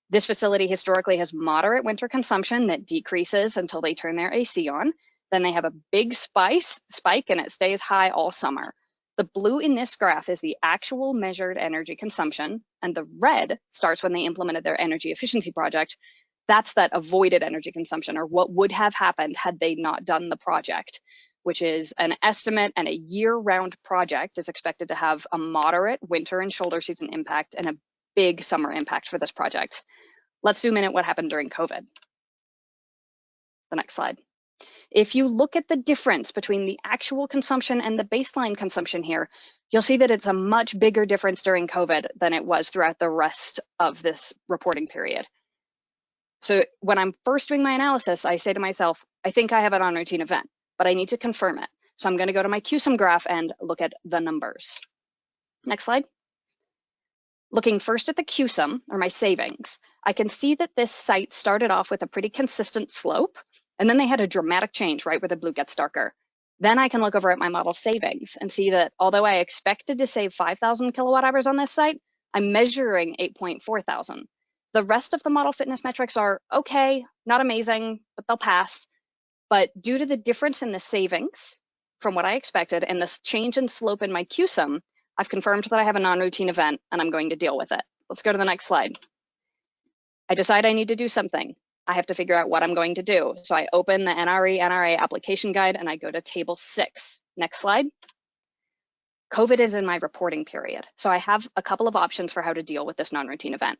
This facility historically has moderate winter consumption that decreases until they turn their AC on. Then they have a big spike and it stays high all summer. The blue in this graph is the actual measured energy consumption, and the red starts when they implemented their energy efficiency project. That's that avoided energy consumption, or what would have happened had they not done the project, which is an estimate, and a year-round project is expected to have a moderate winter and shoulder season impact and a big summer impact for this project. Let's zoom in at what happened during COVID. The next slide. If you look at the difference between the actual consumption and the baseline consumption here, you'll see that it's a much bigger difference during COVID than it was throughout the rest of this reporting period. So when I'm first doing my analysis, I say to myself, I think I have an on-routine event, but I need to confirm it. So I'm going to go to my QSUM graph and look at the numbers. Next slide. Looking first at the QSUM, or my savings, I can see that this site started off with a pretty consistent slope, and then they had a dramatic change right where the blue gets darker. Then I can look over at my model savings and see that although I expected to save 5,000 kilowatt hours on this site, I'm measuring 8.4 thousand. The rest of the model fitness metrics are okay, not amazing, but they'll pass. But due to the difference in the savings from what I expected and this change in slope in my QSUM, I've confirmed that I have a non-routine event and I'm going to deal with it. Let's go to the next slide. I decide I need to do something. I have to figure out what I'm going to do. So I open the NRA application guide and I go to table 6. Next slide. COVID is in my reporting period. So I have a couple of options for how to deal with this non-routine event.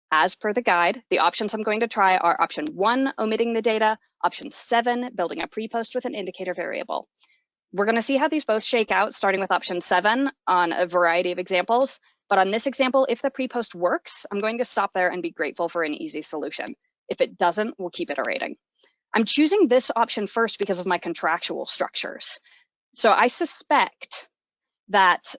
As per the guide, the options I'm going to try are option 1, omitting the data, option 7, building a pre-post with an indicator variable. We're going to see how these both shake out, starting with option 7 on a variety of examples. But on this example, if the pre-post works, I'm going to stop there and be grateful for an easy solution. If it doesn't, we'll keep iterating. I'm choosing this option first because of my contractual structures. So I suspect that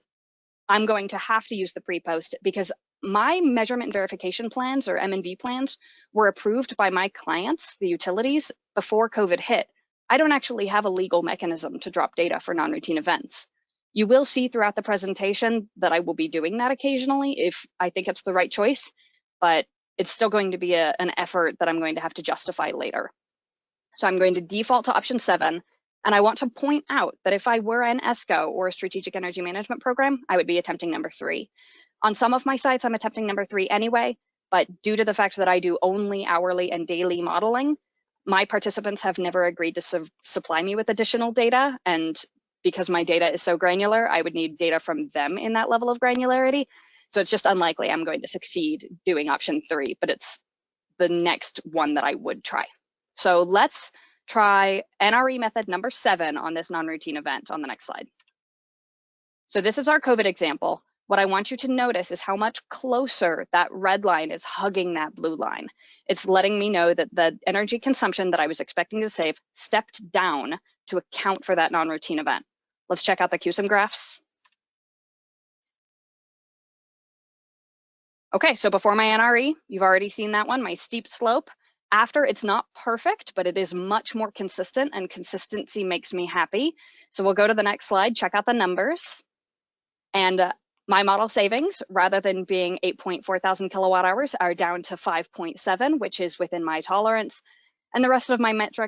I'm going to have to use the pre-post because my measurement verification plans, or M&V plans, were approved by my clients, the utilities, before COVID hit. I don't actually have a legal mechanism to drop data for non-routine events. You will see throughout the presentation that I will be doing that occasionally if I think it's the right choice, but it's still going to be an effort that I'm going to have to justify later. So I'm going to default to option 7, and I want to point out that if I were an ESCO or a strategic energy management program, I would be attempting number 3. On some of my sites, I'm attempting number 3 anyway, but due to the fact that I do only hourly and daily modeling, my participants have never agreed to supply me with additional data, and because my data is so granular, I would need data from them in that level of granularity. So it's just unlikely I'm going to succeed doing option 3, but it's the next one that I would try. So let's try NRE method number 7 on this non-routine event on the next slide. So this is our COVID example. What I want you to notice is how much closer that red line is hugging that blue line. It's letting me know that the energy consumption that I was expecting to save stepped down to account for that non-routine event. Let's check out the QSUM graphs. Okay, so before my NRE, you've already seen that one, my steep slope. After, it's not perfect, but it is much more consistent, and consistency makes me happy. So we'll go to the next slide, check out the numbers. And my model savings, rather than being 8.4 thousand kilowatt hours, are down to 5.7, which is within my tolerance. And the rest of my metrics